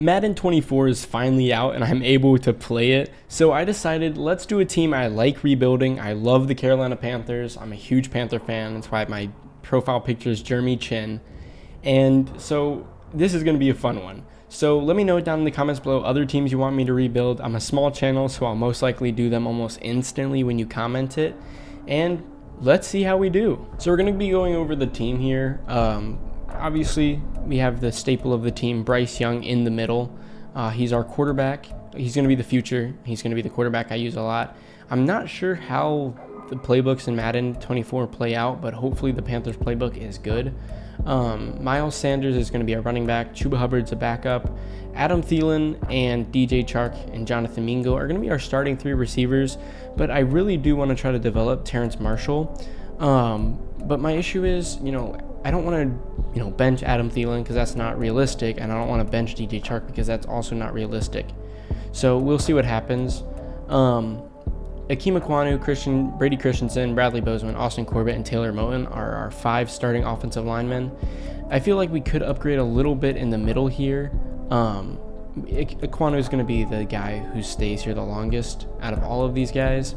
Madden 24 is finally out and I'm able to play it, so I decided let's do a team I like rebuilding. I love the Carolina Panthers. I'm a huge Panther fan. That's why my profile picture is Jeremy Chin. And so this is going to be a fun one. So let me know down in the comments below other teams you want me to rebuild. I'm a small channel, so I'll most likely do them almost instantly when you comment it. And let's see how we do. So we're going to be going over the team here. Obviously, we have the staple of the team, Bryce Young, in the middle. He's our quarterback. He's going to be the future. He's going to be the quarterback I use a lot. I'm not sure how the playbooks in Madden 24 play out, but hopefully the Panthers playbook is good. Miles Sanders is going to be our running back. Chuba Hubbard's a backup. Adam Thielen and DJ Chark and Jonathan Mingo are going to be our starting three receivers, but I really do want to try to develop Terrence Marshall. But my issue is, I don't want to, bench Adam Thielen because that's not realistic, and I don't want to bench DJ Chark because that's also not realistic. So we'll see what happens. Akeem Ekwonu, Brady Christensen, Bradley Bozeman, Austin Corbett, and Taylor Moton are our 5 starting offensive linemen. I feel like we could upgrade a little bit in the middle here. Ekwonu is going to be the guy who stays here the longest out of all of these guys.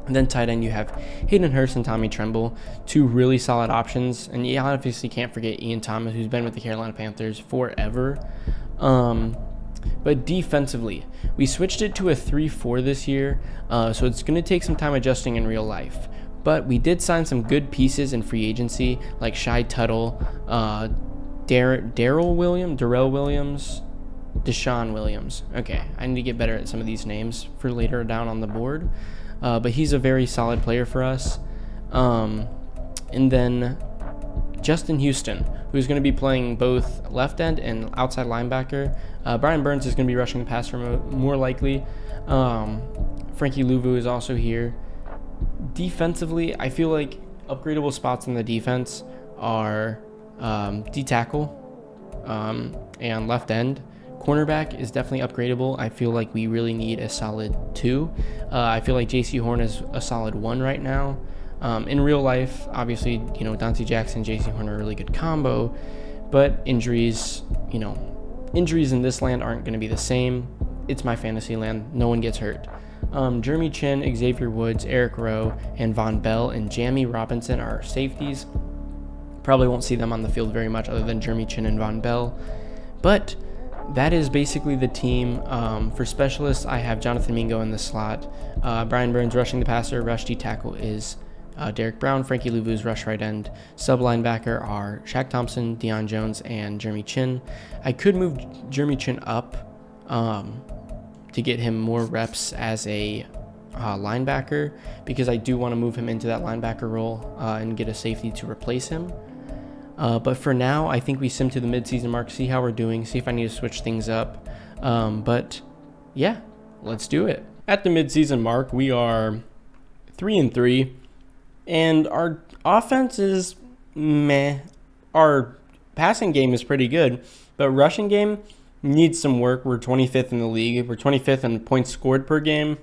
And then tight end, you have Hayden Hurst and Tommy Tremble, 2 really solid options. And you obviously can't forget Ian Thomas, who's been with the Carolina Panthers forever. But defensively, we switched it to a 3-4 this year, so it's going to take some time adjusting in real life. But we did sign some good pieces in free agency, like Shai Tuttle, Darrell Williams, Deshaun Williams. Okay, I need to get better at some of these names for later down on the board. But he's a very solid player for us. And then Justin Houston, who's going to be playing both left end and outside linebacker. Brian Burns is going to be rushing the passer more likely. Frankie Louvu is also here. Defensively, I feel like upgradable spots in the defense are D-tackle and left end. Cornerback is definitely upgradable. I feel like we really need a solid 2. I feel like J.C. Horn is a solid 1 right now. In real life, obviously, Dante Jackson, J.C. Horn are a really good combo, but injuries in this land aren't going to be the same. It's my fantasy land. No one gets hurt. Jeremy Chin, Xavier Woods, Eric Rowe, and Von Bell and Jamie Robinson are our safeties. Probably won't see them on the field very much other than Jeremy Chin and Von Bell. But that is basically the team. For specialists, I have Jonathan Mingo in the slot. Brian Burns rushing the passer. Rush D tackle is Derek Brown. Frankie Louvu's rush right end. Sub linebacker are Shaq Thompson, Deion Jones, and Jeremy Chin. I could move Jeremy Chin up to get him more reps as a linebacker, because I do want to move him into that linebacker role and get a safety to replace him. But for now, I think we sim to the midseason mark, see how we're doing, see if I need to switch things up. But yeah, let's do it. At the midseason mark, we are 3-3, and our offense is meh. Our passing game is pretty good, but rushing game needs some work. We're 25th in the league. We're 25th in points scored per game,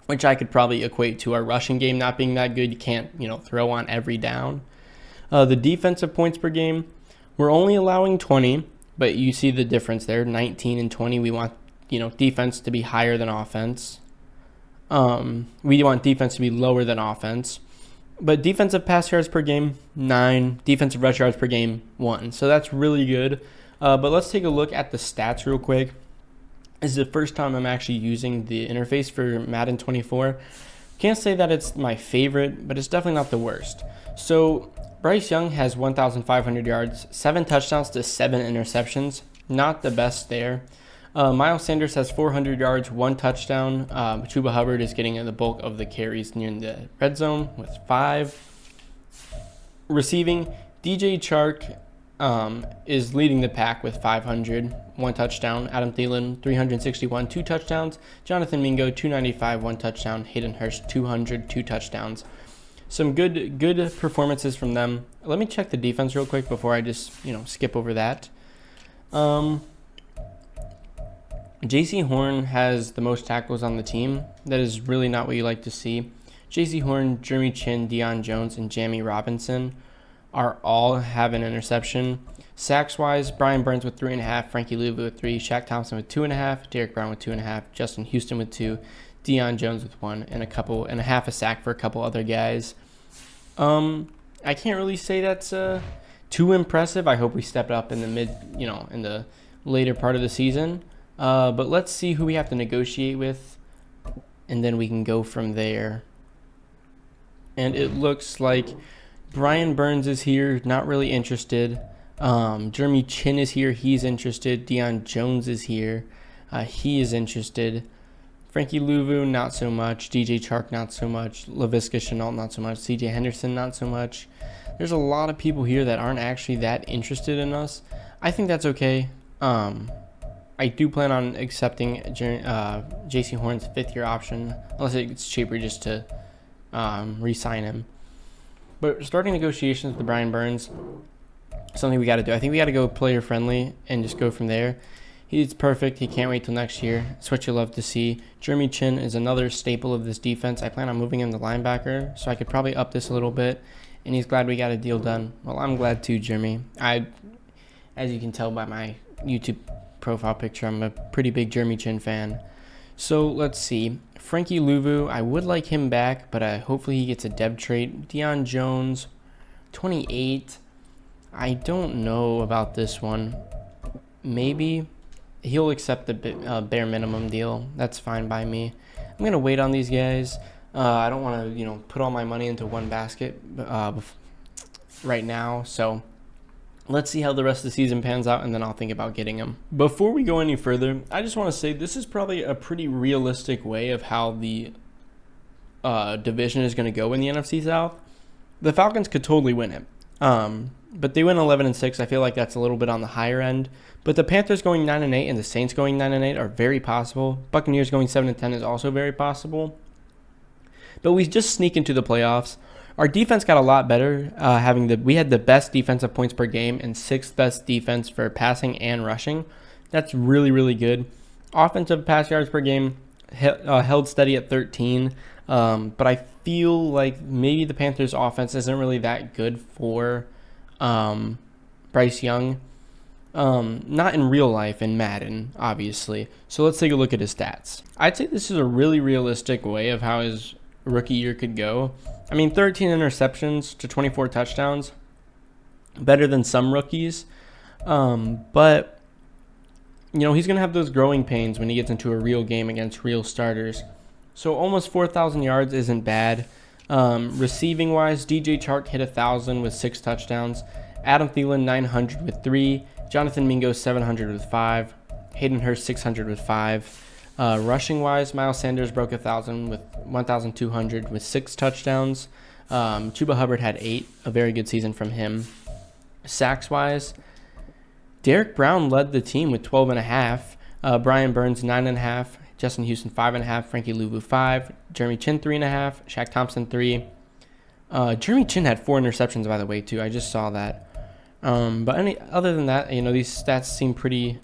which I could probably equate to our rushing game not being that good. You can't, throw on every down. The defensive points per game, we're only allowing 20, but you see the difference there, 19 and 20. We want, defense to be higher than offense. We want defense to be lower than offense. But defensive pass yards per game, 9. Defensive rush yards per game, 1. So that's really good. But let's take a look at the stats real quick. This is the first time I'm actually using the interface for Madden 24. Can't say that it's my favorite, but it's definitely not the worst. So Bryce Young has 1,500 yards, 7 touchdowns to 7 interceptions. Not the best there. Miles Sanders has 400 yards, 1 touchdown. Chuba Hubbard is getting the bulk of the carries near the red zone with 5. Receiving, DJ Chark is leading the pack with 500, 1 touchdown. Adam Thielen, 361, 2 touchdowns. Jonathan Mingo, 295, 1 touchdown. Hayden Hurst, 200, 2 touchdowns. Some good performances from them. Let me check the defense real quick before I just, skip over that. J.C. Horn has the most tackles on the team. That is really not what you like to see. J.C. Horn, Jeremy Chin, Deion Jones, and Jamie Robinson are all have an interception. Sacks-wise, Brian Burns with 3.5, Frankie Louvu with 3, Shaq Thompson with 2.5, Derek Brown with 2.5, Justin Houston with 2, Deion Jones with 1, and a half a sack for a couple other guys. I can't really say that's too impressive. I hope we step it up in the in the later part of the season. But let's see who we have to negotiate with, and then we can go from there. And it looks like Brian Burns is here, not really interested. Jeremy Chin is here. He's interested. Deion Jones is here. He is interested. Frankie Louvu, not so much. DJ Chark, not so much. Laviska Shenault, not so much. CJ Henderson, not so much. There's a lot of people here that aren't actually that interested in us. I think that's okay. I do plan on accepting J.C. Horn's 5th-year option, unless it's cheaper just to re-sign him. But starting negotiations with Brian Burns, something we got to do. I think we got to go player friendly and just go from there. He's perfect. He can't wait till next year. It's what you love to see. Jeremy Chin is another staple of this defense. I plan on moving him to linebacker, so I could probably up this a little bit. And he's glad we got a deal done. Well, I'm glad too, Jeremy. As you can tell by my YouTube profile picture, I'm a pretty big Jeremy Chin fan. So let's see. Frankie Louvu, I would like him back, but hopefully he gets a depth trade. Deion Jones, 28. I don't know about this one. Maybe he'll accept the bare minimum deal. That's fine by me. I'm going to wait on these guys. I don't want to, put all my money into one basket right now. So let's see how the rest of the season pans out, and then I'll think about getting him. Before we go any further, I just want to say this is probably a pretty realistic way of how the division is going to go in the NFC South. The Falcons could totally win it. But they went 11-6. I feel like that's a little bit on the higher end. But the Panthers going 9-8 and the Saints going 9-8 are very possible. Buccaneers going 7-10 is also very possible. But we just sneak into the playoffs. Our defense got a lot better. We had the best defensive points per game and 6th best defense for passing and rushing. That's really, really good. Offensive pass yards per game held steady at 13. But I feel like maybe the Panthers' offense isn't really that good for Bryce Young. Not in real life, in Madden, obviously. So let's take a look at his stats. I'd say this is a really realistic way of how his rookie year could go. 13 interceptions to 24 touchdowns. Better than some rookies. But, he's going to have those growing pains when he gets into a real game against real starters. So almost 4,000 yards isn't bad. Receiving-wise, DJ Chark hit 1,000 with 6 touchdowns. Adam Thielen, 900 with 3. Jonathan Mingo, 700 with 5. Hayden Hurst, 600 with 5. Rushing-wise, Miles Sanders broke 1,000 with 1,200 with 6 touchdowns. Chuba Hubbard had 8, a very good season from him. Sacks-wise, Derek Brown led the team with 12.5. Brian Burns, 9.5. Justin Houston, 5.5. Frankie Louvu, 5. Jeremy Chin, 3.5. Shaq Thompson, 3. Jeremy Chin had 4 interceptions, by the way, too. I just saw that. But other than that, these stats seem pretty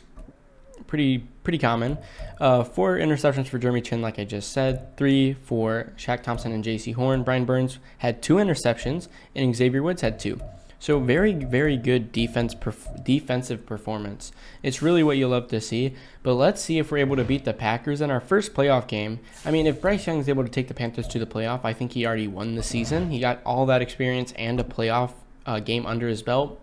common. 4 interceptions for Jeremy Chin, like I just said. 3 for Shaq Thompson and J.C. Horn. Brian Burns had 2 interceptions, and Xavier Woods had 2. So very, very good defensive performance. It's really what you love to see. But let's see if we're able to beat the Packers in our first playoff game. If Bryce Young is able to take the Panthers to the playoff, I think he already won the season. He got all that experience and a playoff game under his belt.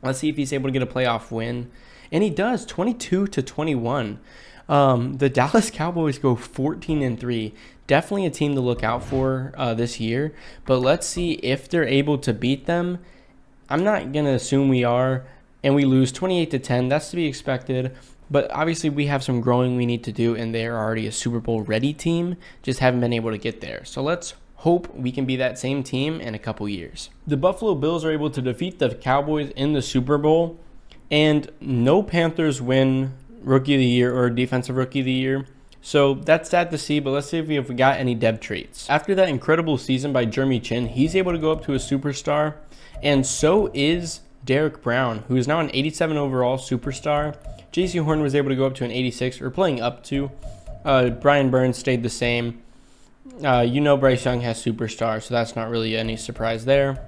Let's see if he's able to get a playoff win. And he does, 22-21. The Dallas Cowboys go 14-3. Definitely a team to look out for this year. But let's see if they're able to beat them. I'm not going to assume we are. And we lose 28-10. That's to be expected. But obviously we have some growing we need to do. And they're already a Super Bowl ready team. Just haven't been able to get there. So let's hope we can be that same team in a couple years. The Buffalo Bills are able to defeat the Cowboys in the Super Bowl. And no Panthers win Rookie of the Year or Defensive Rookie of the Year. So that's sad to see, but let's see if we got any depth traits. After that incredible season by Jeremy Chin, he's able to go up to a superstar. And so is Derek Brown, who is now an 87 overall superstar. J.C. Horn was able to go up to an 86, or playing up to. Brian Burns stayed the same. Bryce Young has superstar, so that's not really any surprise there.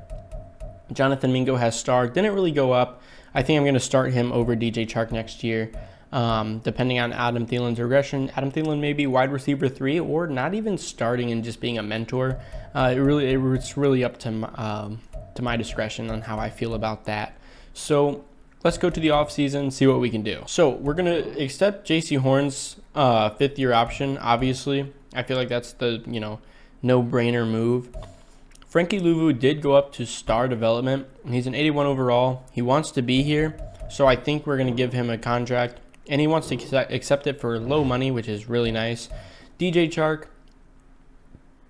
Jonathan Mingo has star. Didn't really go up. I think I'm going to start him over DJ Chark next year. Depending on Adam Thielen's regression, Adam Thielen may be wide receiver 3 or not even starting and just being a mentor. It's really up to my discretion on how I feel about that. So let's go to the offseason, see what we can do. So we're going to accept JC Horn's 5th-year option, obviously. I feel like that's the, no-brainer move. Frankie Louvu did go up to star development. He's an 81 overall. He wants to be here, so I think we're going to give him a contract, and he wants to accept it for low money, which is really nice. DJ Chark,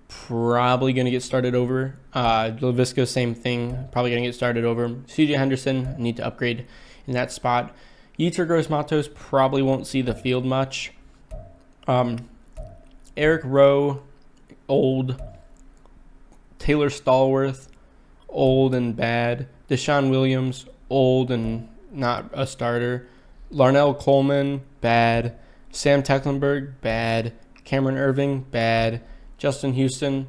probably going to get started over. Laviska, same thing, probably going to get started over. CJ Henderson, need to upgrade in that spot. Yetur Gross-Matos probably won't see the field much. Eric Rowe, old. Taylor Stallworth, old and bad. Deshaun Williams, old and not a starter. Larnell Coleman, bad. Sam Tecklenburg, bad. Cameron Irving, bad. Justin Houston,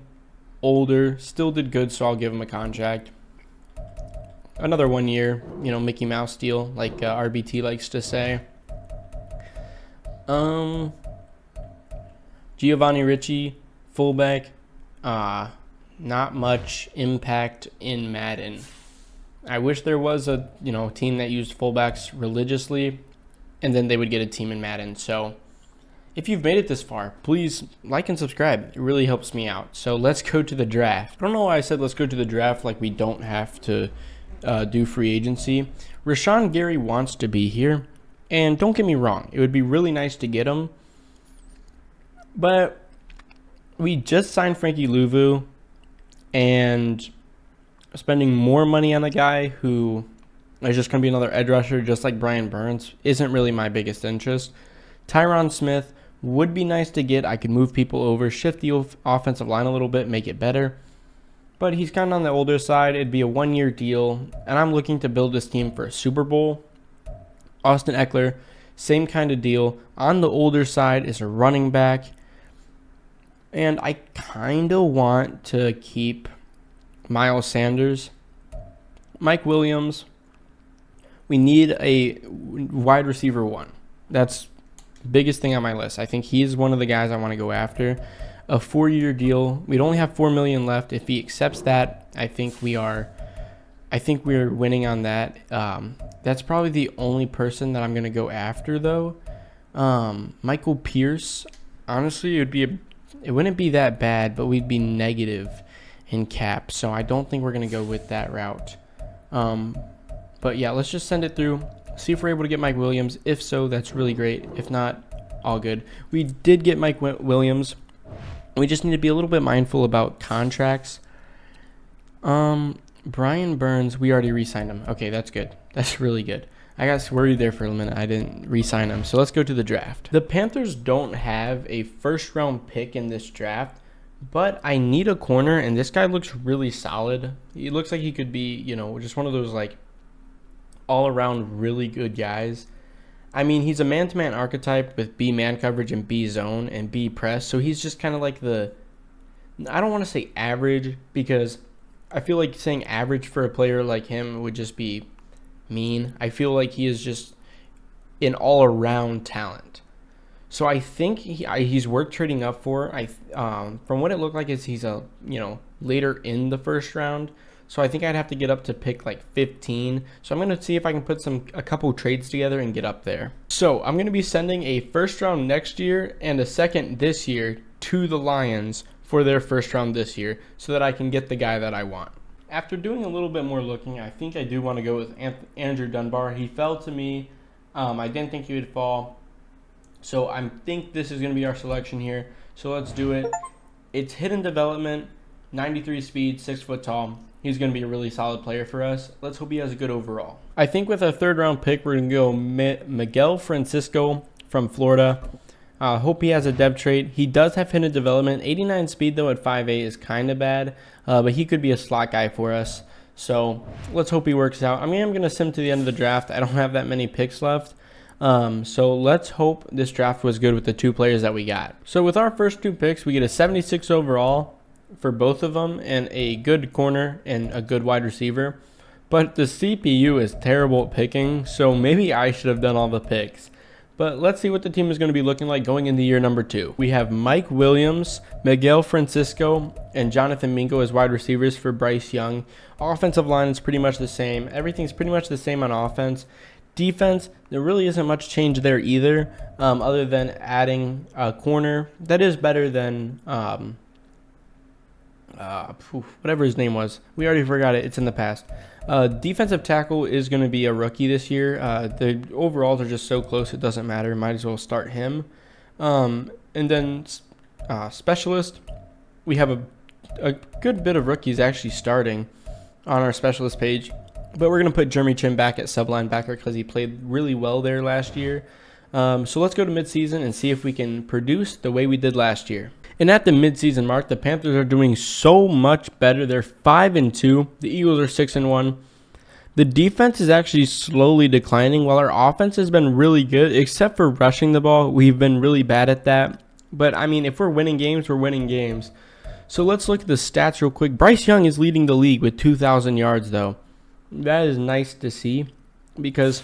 older, still did good, so I'll give him a contract. Another 1 year, Mickey Mouse deal, like RBT likes to say. Giovanni Ricci, fullback. Not much impact in Madden. I wish there was a team that used fullbacks religiously, and then they would get a team in Madden. So if you've made it this far, please like and subscribe. It really helps me out. So let's go to the draft. I don't know why I said let's go to the draft like we don't have to do free agency. Rashawn Gary wants to be here, and don't get me wrong, it would be really nice to get him, but we just signed Frankie Louvu, and spending more money on a guy who is just going to be another edge rusher just like Brian Burns isn't really my biggest interest. Tyron Smith would be nice to get. I could move people over, shift the offensive line a little bit, make it better. But he's kind of on the older side. It'd be a 1-year deal, and I'm looking to build this team for a Super Bowl. Austin Eckler, same kind of deal. On the older side is a running back. And I kind of want to keep Miles Sanders. Mike Williams, we need a wide receiver 1. That's the biggest thing on my list. I think he's one of the guys I want to go after. A 4-year deal. We'd only have $4 million left. If he accepts that, I think we're winning on that. That's probably the only person that I'm going to go after, though. Michael Pierce, honestly, it wouldn't be that bad, but we'd be negative in cap. So I don't think we're going to go with that route. But yeah, let's just send it through. See if we're able to get Mike Williams. If so, that's really great. If not, all good. We did get Mike Williams. We just need to be a little bit mindful about contracts. Brian Burns, we already re-signed him. Okay, that's good. That's really good. I got worried there for a minute. I didn't re-sign him. So let's go to the draft. The Panthers don't have a first-round pick in this draft, but I need a corner, and this guy looks really solid. He looks like he could be, just one of those, all-around really good guys. I mean, he's a man-to-man archetype with B man coverage and B zone and B press, so he's just kind of like I don't want to say average, because I feel like saying average for a player like him would just be mean. I feel like he is just an all-around talent. So I think he's worth trading up for. From what it looked like, he's later in the first round. So I think I'd have to get up to pick 15. So I'm going to see if I can put a couple trades together and get up there. So I'm going to be sending a first round next year and a second this year to the Lions for their first round this year, so that I can get the guy that I want. After doing a little bit more looking, I think I do want to go with Andrew Dunbar. He fell to me. I didn't think he would fall. So I think this is going to be our selection here. So let's do it. It's hidden development, 93 speed, 6 foot tall. He's going to be a really solid player for us. Let's hope he has a good overall. I think with a third round pick, we're going to go Miguel Francisco from Florida. Hope he has a depth trait. He does have hidden development. 89 speed, though, at 5'8" is kind of bad. But he could be a slot guy for us. So let's hope he works out. I'm going to sim to the end of the draft. I don't have that many picks left. So let's hope this draft was good with the 2 players that we got. So with our first 2 picks, we get a 76 overall for both of them and a good corner and a good wide receiver. But the CPU is terrible at picking, so maybe I should have done all the picks. But let's see what the team is going to be looking like going into year number 2. We have Mike Williams, Miguel Francisco, and Jonathan Mingo as wide receivers for Bryce Young. Offensive line is pretty much the same. Everything's pretty much the same on offense. Defense, there really isn't much change there either, other than adding a corner that is better than whatever his name was. We already forgot it. It's in the past. Defensive tackle is going to be a rookie this year. The overalls are just so close it doesn't matter. Might as well start him. And then specialist, we have a good bit of rookies actually starting on our specialist page. But we're going to put Jeremy Chin back at sub linebacker because he played really well there last year. So let's go to midseason and see if we can produce the way we did last year. And at the midseason mark, the Panthers are doing so much better. They're 5-2. The Eagles are 6-1. The defense is actually slowly declining while our offense has been really good, except for rushing the ball. We've been really bad at that. But, I mean, if we're winning games, we're winning games. So let's look at the stats real quick. Bryce Young is leading the league with 2,000 yards, though. That is nice to see because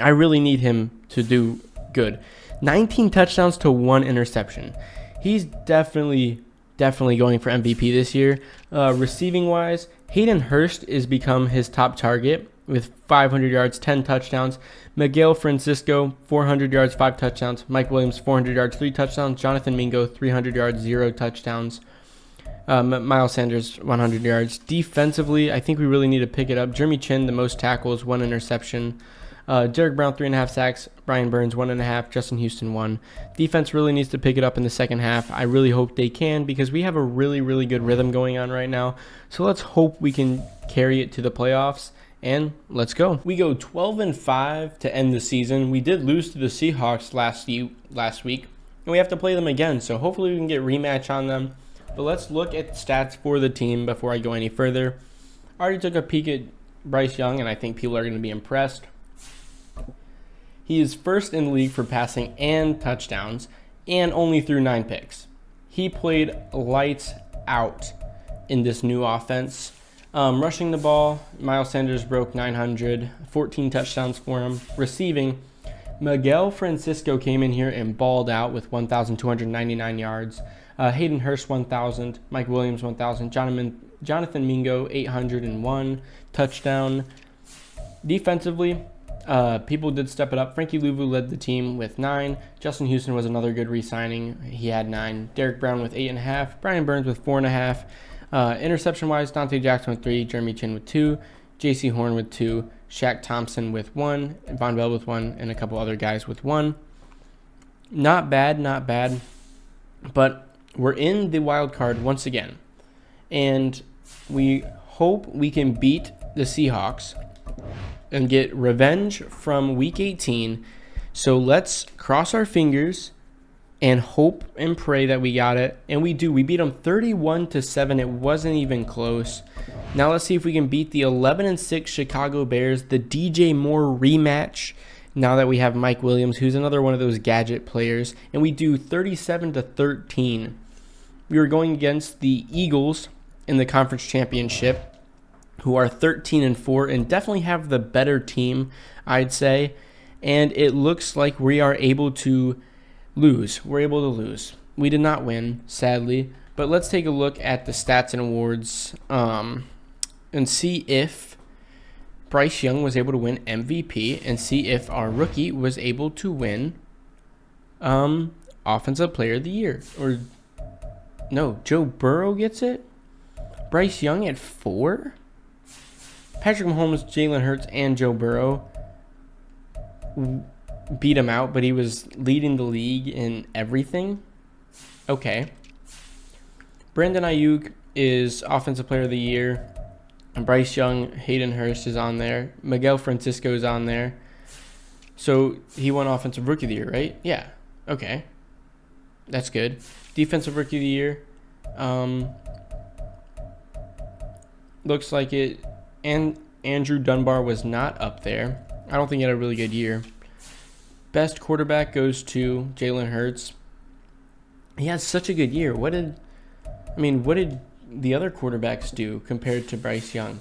I really need him to do good. 19 touchdowns to 1 interception. He's definitely going for MVP this year. Receiving-wise, Hayden Hurst has become his top target with 500 yards, 10 touchdowns. Miguel Francisco, 400 yards, 5 touchdowns. Mike Williams, 400 yards, 3 touchdowns. Jonathan Mingo, 300 yards, 0 touchdowns. Miles Sanders, 100 yards. Defensively, I think we really need to pick it up. Jeremy Chin, the most tackles, 1 interception. Derek Brown, 3.5 sacks. Brian Burns, 1.5. Justin Houston, 1. Defense really needs to pick it up in the second half. I really hope they can because we have a really, really good rhythm going on right now. So let's hope we can carry it to the playoffs. And let's go. We go 12-5 to end the season. We did lose to the Seahawks last week, and we have to play them again. So hopefully we can get a rematch on them. But let's look at stats for the team before I go any further. I already took a peek at Bryce Young, and I think people are going to be impressed. He is first in the league for passing and touchdowns, and only threw 9 picks. He played lights out in this new offense. Rushing the ball, Miles Sanders broke 900, 14 touchdowns for him. Receiving, Miguel Francisco came in here and balled out with 1,299 yards. Hayden Hurst, 1,000. Mike Williams, 1,000. Jonathan Mingo, 801. Touchdown. Defensively, people did step it up. Frankie Louvu led the team with 9. Justin Houston was another good re-signing. He had 9. Derek Brown with 8.5. Brian Burns with 4.5. Interception-wise, Dante Jackson with 3. Jeremy Chin with 2. J.C. Horn with 2. Shaq Thompson with 1. Von Bell with 1. And a couple other guys with 1. Not bad. But we're in the wild card once again. And we hope we can beat the Seahawks and get revenge from week 18. So let's cross our fingers and hope and pray that we got it. And we do. We beat them 31-7. It wasn't even close. Now let's see if we can beat the 11-6 Chicago Bears, the DJ Moore rematch. Now that we have Mike Williams, who's another one of those gadget players, and we do 37-13. We were going against the Eagles in the conference championship, who are 13-4 and definitely have the better team, I'd say. And it looks like we are able to lose. We're able to lose. We did not win, sadly. But let's take a look at the stats and awards and see if Bryce Young was able to win MVP and see if our rookie was able to win Offensive Player of the Year. Or, no, Joe Burrow gets it? Bryce Young at 4? Patrick Mahomes, Jalen Hurts, and Joe Burrow beat him out, but he was leading the league in everything. Okay. Brandon Ayuk is Offensive Player of the Year. Bryce Young, Hayden Hurst is on there. Miguel Francisco is on there. So he won Offensive Rookie of the Year, right? Yeah. Okay. That's good. Defensive Rookie of the Year. Looks like it. And Andrew Dunbar was not up there. I don't think he had a really good year. Best quarterback goes to Jalen Hurts. He had such a good year. What did the other quarterbacks do compared to Bryce Young?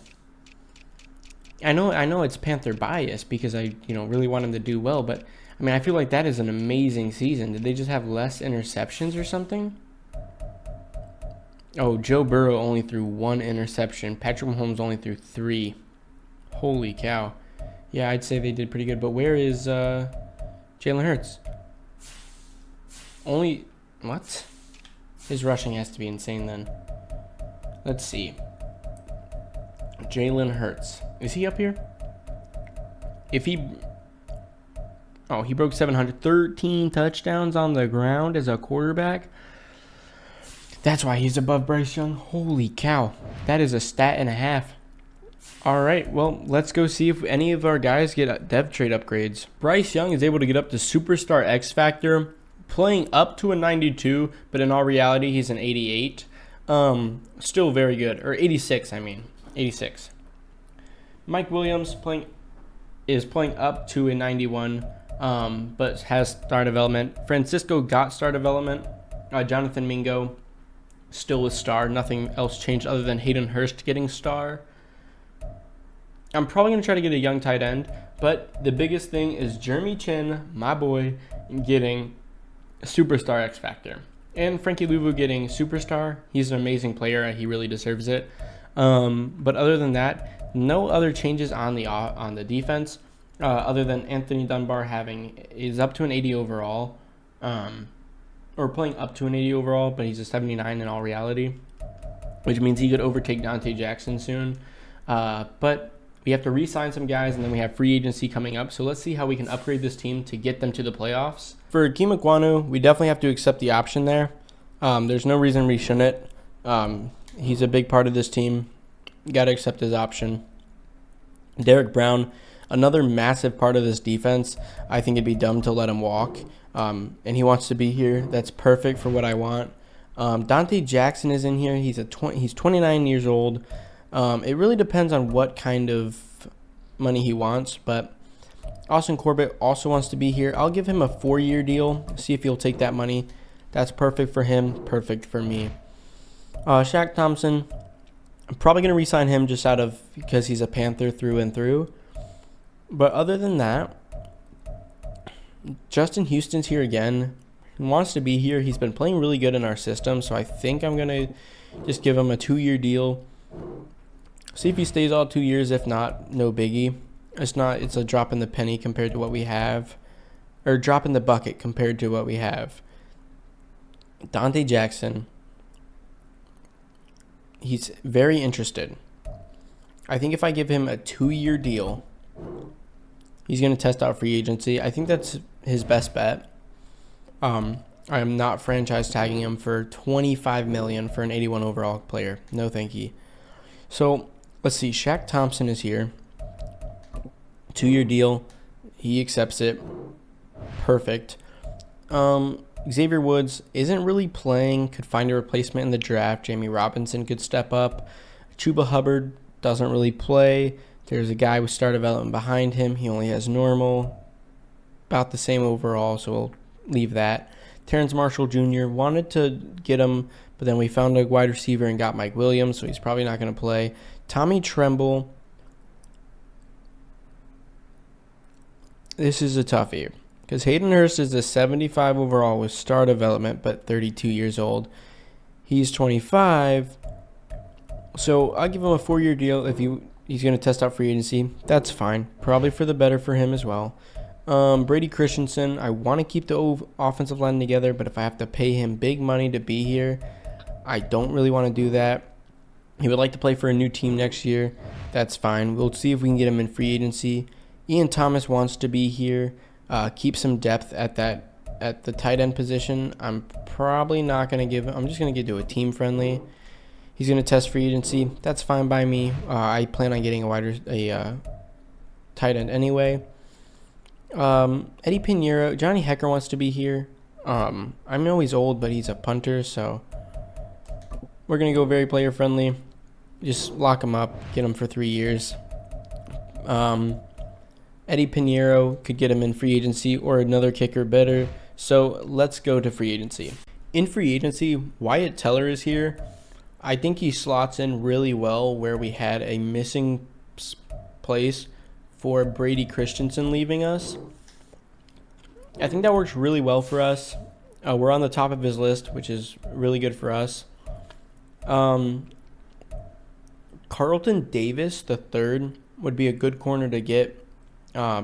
I know it's Panther bias because I really want him to do well, but I mean I feel like that is an amazing season. Did they just have less interceptions or something? Oh, Joe Burrow only threw 1 interception. Patrick Mahomes only threw 3. Holy cow. Yeah, I'd say they did pretty good. But where is Jalen Hurts? Only what? His rushing has to be insane then. Let's see. Jalen Hurts. Is he up here? If he... Oh, he broke 713 touchdowns on the ground as a quarterback. That's why he's above Bryce Young. Holy cow. That is a stat and a half. All right, well, let's go see if any of our guys get dev trade upgrades. Bryce Young is able to get up to Superstar X Factor, playing up to a 92, but in all reality, he's an 88. Still very good. Or 86, I mean. 86. Mike Williams is playing up to a 91, but has star development. Francisco got star development. Jonathan Mingo still with star. Nothing else changed other than Hayden Hurst getting star. I'm probably going to try to get a young tight end, but the biggest thing is Jeremy Chin, my boy, getting Superstar X Factor. And Frankie Louvu getting Superstar. He's an amazing player. He really deserves it. But other than that, no other changes on the defense, other than Anthony Dunbar is up to an 80 overall, or playing up to an 80 overall, but he's a 79 in all reality, which means he could overtake Dante Jackson soon. But we have to re-sign some guys, and then we have free agency coming up. So let's see how we can upgrade this team to get them to the playoffs. For Akeem Ekwonu, we definitely have to accept the option there. There's no reason we shouldn't. He's a big part of this team. Got to accept his option. Derek Brown, another massive part of this defense. I think it'd be dumb to let him walk. And he wants to be here. That's perfect for what I want. Dante Jackson is in here. He's 29 years old. It really depends on what kind of money he wants, but Austin Corbett also wants to be here. I'll give him a 4-year deal, see if he'll take that money. That's perfect for him, perfect for me. Shaq Thompson, I'm probably going to re-sign him just because he's a Panther through and through. But other than that, Justin Houston's here again. He wants to be here. He's been playing really good in our system, so I think I'm going to just give him a 2-year deal. See if he stays all 2 years. If not, no biggie. It's a drop in the penny compared to what we have. Or drop in the bucket compared to what we have. Dante Jackson. He's very interested. I think if I give him a 2-year deal, he's going to test out free agency. I think that's his best bet. I am not franchise tagging him for $25 million for an 81 overall player. No, thank you. So let's see. Shaq Thompson is here. 2-year deal. He accepts it. Perfect. Xavier Woods isn't really playing. Could find a replacement in the draft. Jamie Robinson could step up. Chuba Hubbard doesn't really play. There's a guy with star development behind him. He only has normal. About the same overall, so we'll leave that. Terrence Marshall Jr. wanted to get him, but then we found a wide receiver and got Mike Williams, so he's probably not going to play. Tommy Tremble. This is a toughie because Hayden Hurst is a 75 overall with star development, but 32 years old. He's 25, so I'll give him a 4-year deal if he's going to test out free agency. That's fine. Probably for the better for him as well. Brady Christensen, I want to keep the offensive line together, but if I have to pay him big money to be here, I don't really want to do that. He would like to play for a new team next year. That's fine. We'll see if we can get him in free agency. Ian Thomas wants to be here. Keep some depth at the tight end position. I'm probably not going to give him. I'm just going to do a team friendly. He's going to test free agency. That's fine by me. I plan on getting a tight end anyway. Eddie Pinheiro, Johnny Hecker wants to be here. I know he's old, but he's a punter, so we're going to go very player friendly. Just lock him up, get him for 3 years. Eddie Pinheiro could get him in free agency or another kicker better. So let's go to free agency. In free agency, Wyatt Teller is here. I think he slots in really well where we had a missing place for Brady Christensen leaving us. I think that works really well for us. We're on the top of his list, which is really good for us. Carlton Davis, the third, would be a good corner to get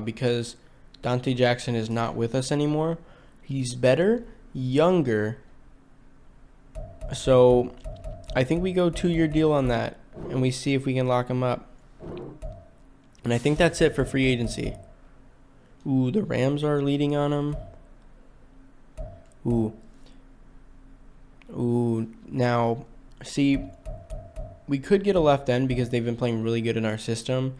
because Dante Jackson is not with us anymore. He's better, younger. So I think we go 2-year deal on that, and we see if we can lock him up. And I think that's it for free agency. Ooh, the Rams are leading on him. Ooh, now, see, we could get a left end because they've been playing really good in our system.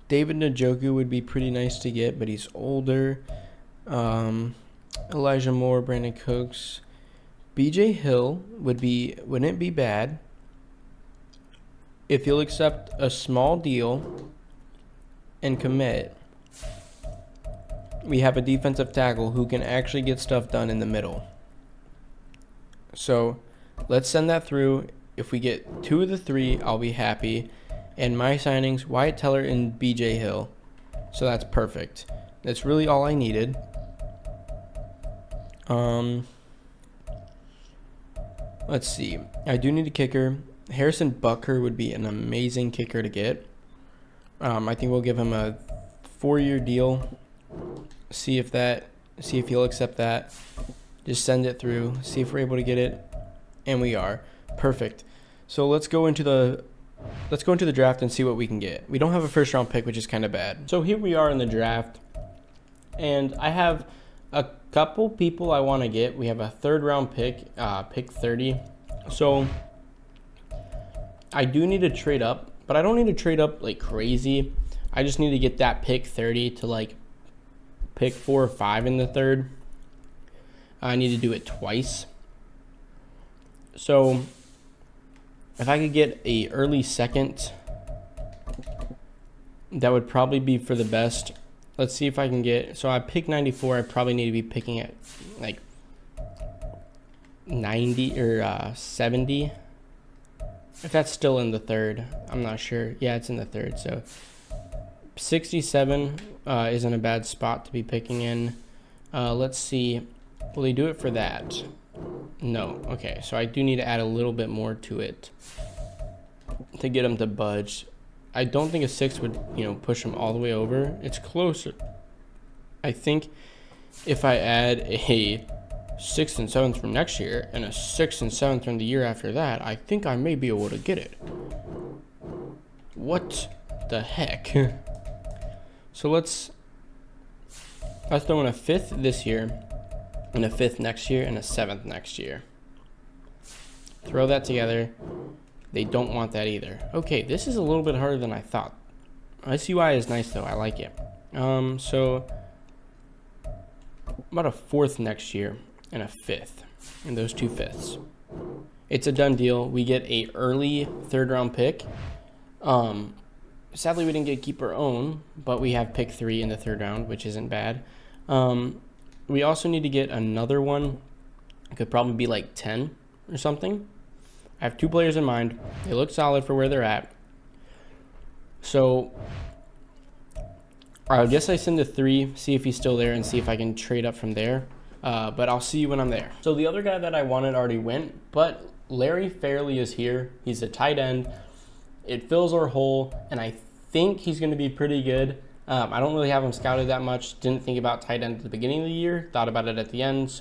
David Njoku would be pretty nice to get, but he's older. Elijah Moore, Brandon Cooks. BJ Hill wouldn't it be bad if you'll accept a small deal and commit. We have a defensive tackle who can actually get stuff done in the middle. So let's send that through. If we get 2 of the 3, I'll be happy. And my signings, Wyatt Teller and BJ Hill. So that's perfect. That's really all I needed. Let's see. I do need a kicker. Harrison Butker would be an amazing kicker to get. I think we'll give him a 4-year deal. See if he'll accept that. Just send it through. See if we're able to get it. And we are. Perfect. So let's go into the draft and see what we can get. We don't have a first round pick, which is kind of bad. So here we are in the draft, and I have a couple people I want to get. We have a 3rd round pick, pick 30. So I do need to trade up, but I don't need to trade up like crazy. I just need to get that pick 30 to like pick 4 or 5 in the 3rd. I need to do it twice. So if I could get a early 2nd, that would probably be for the best. Let's see if I can get, so I picked 94. I probably need to be picking at like 90 or 70. If that's still in the 3rd, I'm not sure. Yeah, it's in the 3rd. So 67 isn't a bad spot to be picking in. Let's see. Will he do it for that? No. Okay, so I do need to add a little bit more to it to get him to budge. I don't think a 6 would, push him all the way over. It's closer. I think if I add a 6th and 7th from next year and a 6th and 7th from the year after that, I think I may be able to get it. What the heck? So let's throw in a 5th this year, and a 5th next year, and a 7th next year. Throw that together. They don't want that either. Okay, this is a little bit harder than I thought. SUI is nice though. I like it. So about a 4th next year and a 5th, and those 2 5ths. It's a done deal. We get a early 3rd round pick. Sadly, we didn't get to keep our own, but we have pick 3 in the 3rd round, which isn't bad. We also need to get another one. It could probably be like 10 or something. I have 2 players in mind. They look solid for where they're at. So I guess I send a 3, see if he's still there, and see if I can trade up from there. But I'll see you when I'm there. So the other guy that I wanted already went, but Larry Fairley is here. He's a tight end. It fills our hole, and I think he's going to be pretty good. I don't really have him scouted that much. Didn't think about tight end at the beginning of the year. Thought about it at the end.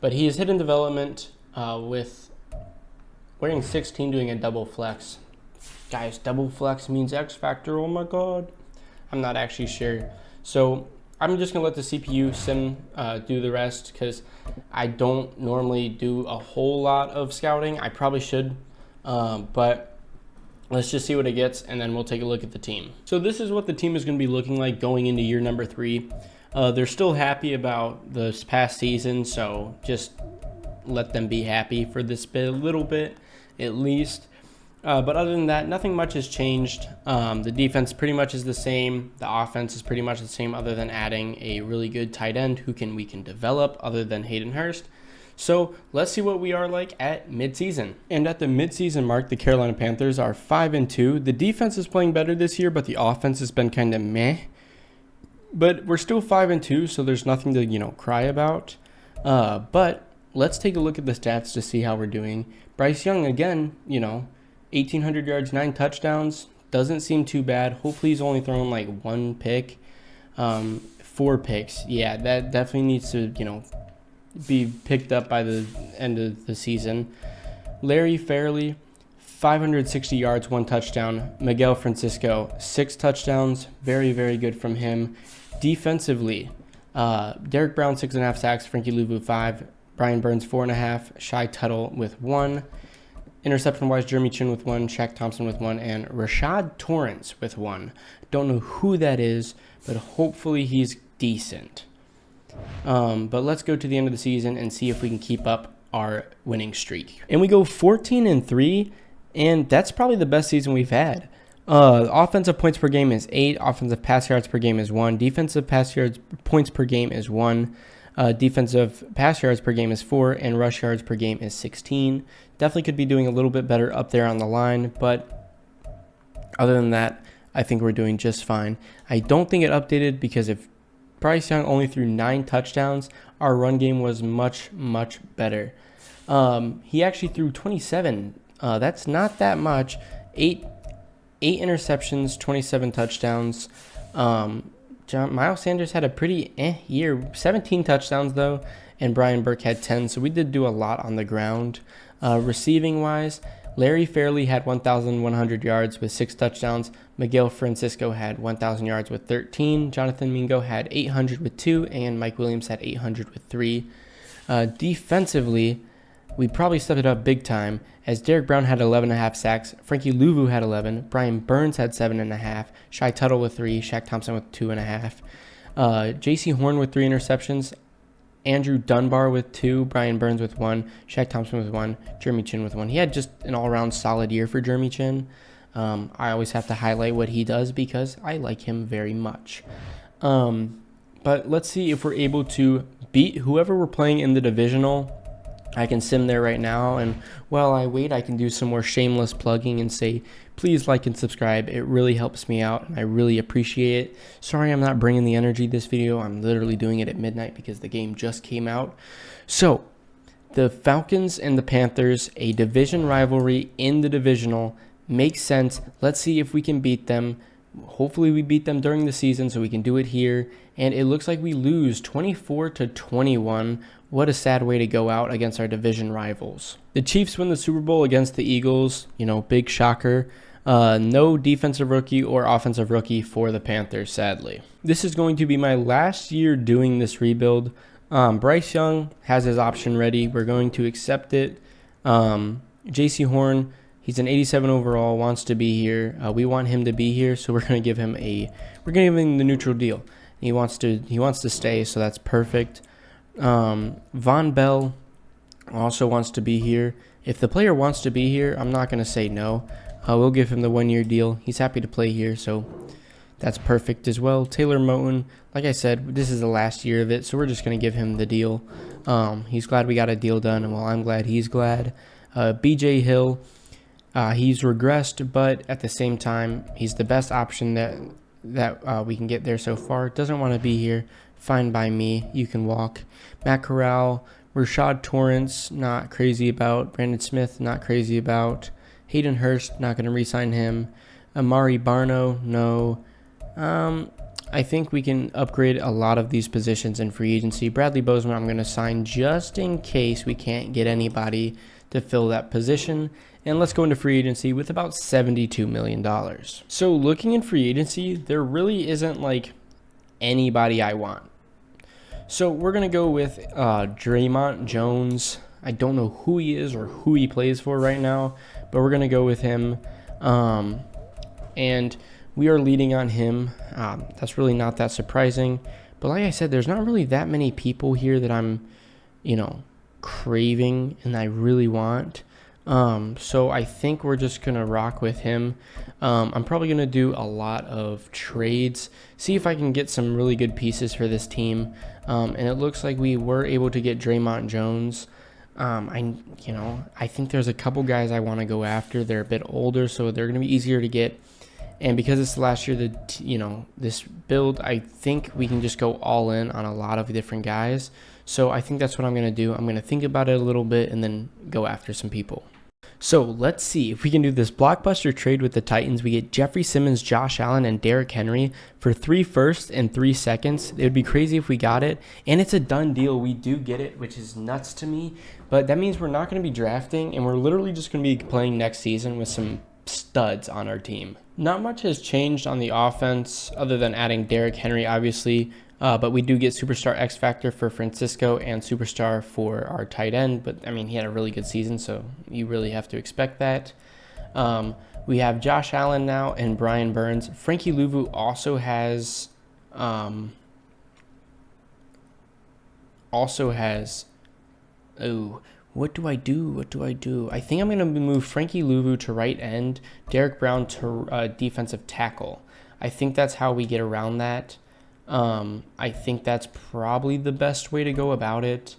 But he is hidden development with wearing 16, doing a double flex. Guys, double flex means X Factor. Oh my God. I'm not actually sure. So I'm just going to let the CPU sim do the rest because I don't normally do a whole lot of scouting. I probably should, but let's just see what it gets, and then we'll take a look at the team. So this is what the team is going to be looking like going into year number 3. They're still happy about this past season, so just let them be happy for this little bit at least. But other than that, nothing much has changed. The defense pretty much is the same. The offense is pretty much the same, other than adding a really good tight end who we can develop, other than Hayden Hurst. So let's see what we are like at midseason. And at the midseason mark, the Carolina Panthers are 5-2. The defense is playing better this year, but the offense has been kind of meh. But we're still 5-2, so there's nothing to, cry about. But let's take a look at the stats to see how we're doing. Bryce Young, again, 1,800 yards, 9 touchdowns. Doesn't seem too bad. Hopefully he's only thrown like 1 pick. 4 picks. Yeah, that definitely needs to, be picked up by the end of the season. Larry Fairley, 560 yards, 1 touchdown. Miguel Francisco, 6 touchdowns. Very, very good from him. Defensively, Derek Brown, 6.5 sacks. Frankie Louvu, 5. Brian Burns, 4.5. Shai Tuttle with 1. Interception-wise, Jeremy Chin with 1. Shaq Thompson with 1. And Rashad Torrance with 1. Don't know who that is, but hopefully he's decent. But let's go to the end of the season and see if we can keep up our winning streak. And we go 14-3, and that's probably the best season we've had. Offensive points per game is 8. Offensive pass yards per game is 1. Defensive pass yards points per game is 1. Defensive pass yards per game is 4. And rush yards per game is 16. Definitely could be doing a little bit better up there on the line, but other than that, I think we're doing just fine. I don't think it updated because if Bryce Young only threw 9 touchdowns, our run game was much, much better. He actually threw 27. That's not that much. 8 interceptions, 27 touchdowns. Miles Sanders had a pretty year. 17 touchdowns, though, and Brian Burke had 10, so we did do a lot on the ground. Receiving-wise, Larry Fairley had 1,100 yards with 6 touchdowns. Miguel Francisco had 1,000 yards with 13. Jonathan Mingo had 800 with 2, and Mike Williams had 800 with 3. Defensively, we probably stepped it up big time, as Derek Brown had 11.5 sacks, Frankie Louvu had 11, Brian Burns had 7.5, Shai Tuttle with 3, Shaq Thompson with 2.5, J.C. Horn with 3 interceptions, Andrew Dunbar with 2, Brian Burns with 1, Shaq Thompson with 1, Jeremy Chin with 1. He had just an all-around solid year for Jeremy Chin. I always have to highlight what he does because I like him very much. But let's see if we're able to beat whoever we're playing in the divisional. I can sim there right now, and while I wait, I can do some more shameless plugging and say, please like and subscribe. It really helps me out, and I really appreciate it. Sorry I'm not bringing the energy this video. I'm literally doing it at midnight because the game just came out. So, the Falcons and the Panthers, a division rivalry in the divisional, makes sense. Let's see if we can beat them. Hopefully we beat them during the season so we can do it here. And it looks like we lose 24-21. What a sad way to go out against our division rivals. The Chiefs win the Super Bowl against the Eagles. Big shocker. No defensive rookie or offensive rookie for the Panthers, sadly. This is going to be my last year doing this rebuild. Bryce Young has his option ready. We're going to accept it. J.C. Horn, he's an 87 overall, wants to be here. We want him to be here, so we're going to give him the neutral deal. He wants to stay, so that's perfect. Von Bell also wants to be here. If the player wants to be here, I'm not going to say no. We'll give him the 1-year deal. He's happy to play here, so that's perfect as well. Taylor Moton, like I said, this is the last year of it, so we're just going to give him the deal. He's glad we got a deal done, and well, I'm glad he's glad. BJ Hill, he's regressed, but at the same time, he's the best option that we can get there so far. Doesn't want to be here. Fine by me. You can walk. Matt Corral, Rashad Torrance, not crazy about. Brandon Smith, not crazy about. Hayden Hurst, not going to re-sign him. Amari Barno, no. I think we can upgrade a lot of these positions in free agency. Bradley Bozeman, I'm going to sign just in case we can't get anybody to fill that position. And let's go into free agency with about $72 million. So looking in free agency, there really isn't like anybody I want. So we're going to go with Draymond Jones. I don't know who he is or who he plays for right now, but we're going to go with him. And we are leading on him. That's really not that surprising. But like I said, there's not really that many people here that I'm, craving and I really want. So I think we're just going to rock with him. I'm probably going to do a lot of trades, see if I can get some really good pieces for this team. And it looks like we were able to get Draymond Jones. I think there's a couple guys I want to go after. They're a bit older, so they're going to be easier to get. And because it's the last year, this build, I think we can just go all in on a lot of different guys. So I think that's what I'm going to do. I'm going to think about it a little bit and then go after some people. So let's see if we can do this blockbuster trade with the Titans. We get Jeffrey Simmons, Josh Allen, and Derrick Henry for 3 firsts and 3 seconds. It would be crazy if we got it. And it's a done deal. We do get it, which is nuts to me. But that means we're not going to be drafting, and we're literally just going to be playing next season with some studs on our team. Not much has changed on the offense other than adding Derrick Henry, obviously. But we do get Superstar X Factor for Francisco and Superstar for our tight end. But, I mean, he had a really good season, so you really have to expect that. We have Josh Allen now and Brian Burns. Frankie Louvu also has... what do I do? I think I'm going to move Frankie Louvu to right end, Derek Brown to defensive tackle. I think that's how we get around that. I think that's probably the best way to go about it.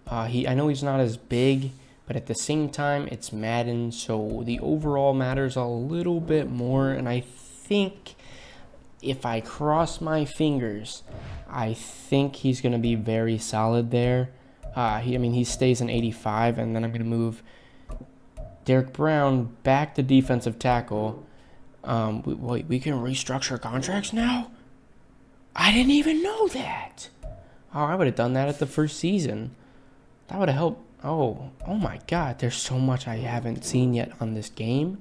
I know he's not as big, but at the same time, it's Madden, so the overall matters a little bit more. And I think if I cross my fingers, I think he's going to be very solid there. He stays in 85, and then I'm going to move Derek Brown back to defensive tackle. We can restructure contracts now? I didn't even know that. Oh, I would have done that at the first season. That would have helped. Oh my God. There's so much I haven't seen yet on this game.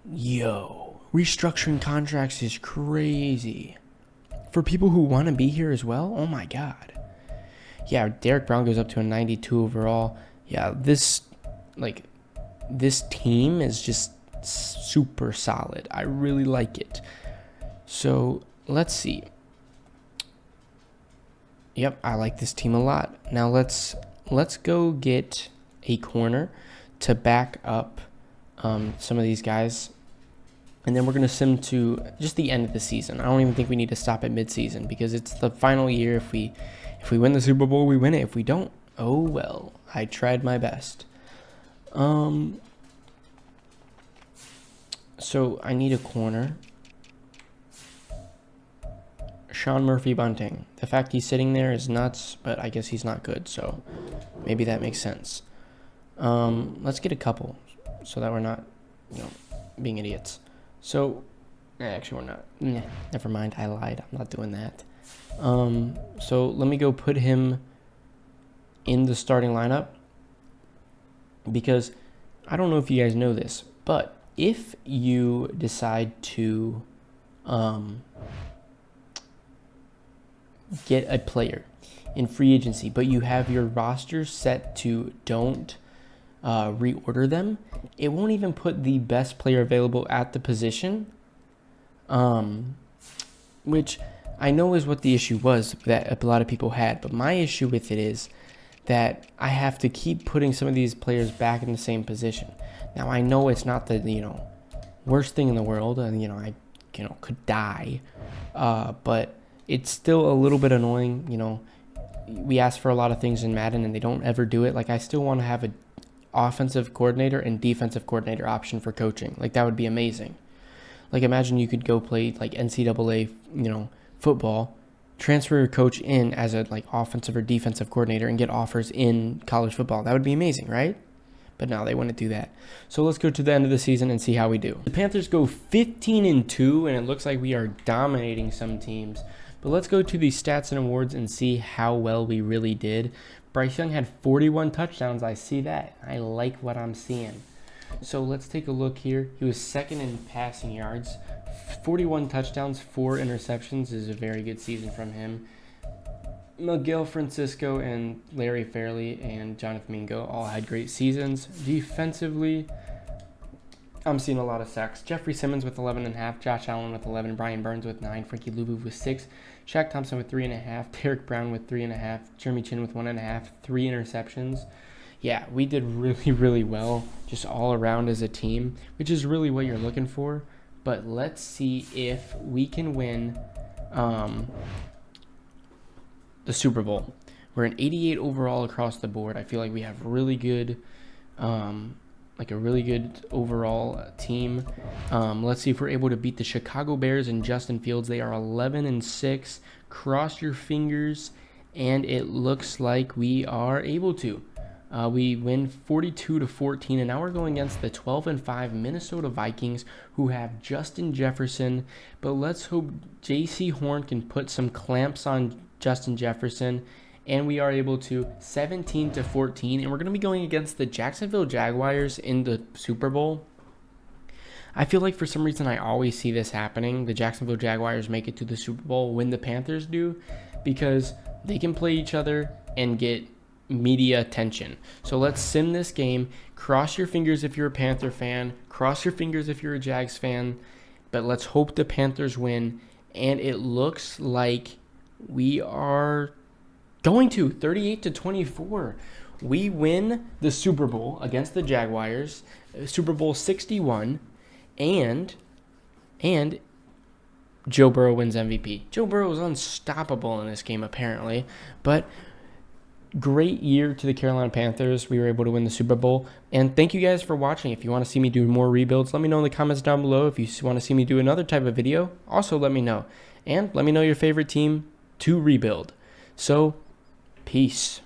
Yo, restructuring contracts is crazy. For people who want to be here as well? Oh my God. Yeah, Derek Brown goes up to a 92 overall. Yeah, this team is just super solid. I really like it. So let's see. Yep, I like this team a lot. Now let's go get a corner to back up some of these guys, and then we're gonna sim to just the end of the season. I don't even think we need to stop at midseason because it's the final year. If we win the Super Bowl, we win it. If we don't, oh well. I tried my best. So I need a corner. Sean Murphy Bunting. The fact he's sitting there is nuts, but I guess he's not good, so maybe that makes sense. Let's get a couple so that we're not, being idiots. So, actually we're not. Never mind, I lied. I'm not doing that. So let me go put him in the starting lineup because I don't know if you guys know this, but if you decide to get a player in free agency, but you have your roster set to don't reorder them, it won't even put the best player available at the position, which I know is what the issue was that a lot of people had. But my issue with it is that I have to keep putting some of these players back in the same position. Now, I know it's not the, worst thing in the world, and, I, could die, but it's still a little bit annoying. We ask for a lot of things in Madden, and they don't ever do it. Like, I still want to have an offensive coordinator and defensive coordinator option for coaching. Like, that would be amazing. Like, imagine you could go play, like, NCAA, football, transfer your coach in as a, offensive or defensive coordinator and get offers in college football. That would be amazing, right? But no, they wouldn't do that. So let's go to the end of the season and see how we do. The Panthers go 15-2, and it looks like we are dominating some teams. But let's go to the stats and awards and see how well we really did. Bryce Young had 41 touchdowns. I see that. I like what I'm seeing. So let's take a look here. He was second in passing yards. 41 touchdowns, 4 interceptions is a very good season from him. Miguel Francisco and Larry Fairley and Jonathan Mingo all had great seasons. Defensively, I'm seeing a lot of sacks. Jeffrey Simmons with 11.5, Josh Allen with 11, Brian Burns with 9, Frankie Louvu with 6, Shaq Thompson with 3.5, Derek Brown with 3.5, Jeremy Chin with 1.5, 3 interceptions. Yeah, we did really, really well just all around as a team, which is really what you're looking for. But let's see if we can win the Super Bowl. We're an 88 overall across the board. I feel like we have really good, like a really good overall team. Let's see if we're able to beat the Chicago Bears and Justin Fields. They are 11-6. Cross your fingers, and it looks like we are able to. We win 42-14, and now we're going against the 12-5 Minnesota Vikings, who have Justin Jefferson. But let's hope J.C. Horn can put some clamps on Justin Jefferson, and we are able to 17-14, and we're going to be going against the Jacksonville Jaguars in the Super Bowl. I feel like for some reason I always see this happening. The Jacksonville Jaguars make it to the Super Bowl when the Panthers do, because they can play each other and get media attention. So let's sim this game. Cross your fingers if you're a Panther fan. Cross your fingers if you're a Jags fan. But let's hope the Panthers win. And it looks like we are going to 38-24. We win the Super Bowl against the Jaguars, Super Bowl 61, and Joe Burrow wins MVP. Joe Burrow is unstoppable in this game apparently, but great year to the Carolina Panthers. We were able to win the Super Bowl. And thank you guys for watching. If you want to see me do more rebuilds, let me know in the comments down below. If you want to see me do another type of video, also let me know. And let me know your favorite team to rebuild. So, peace.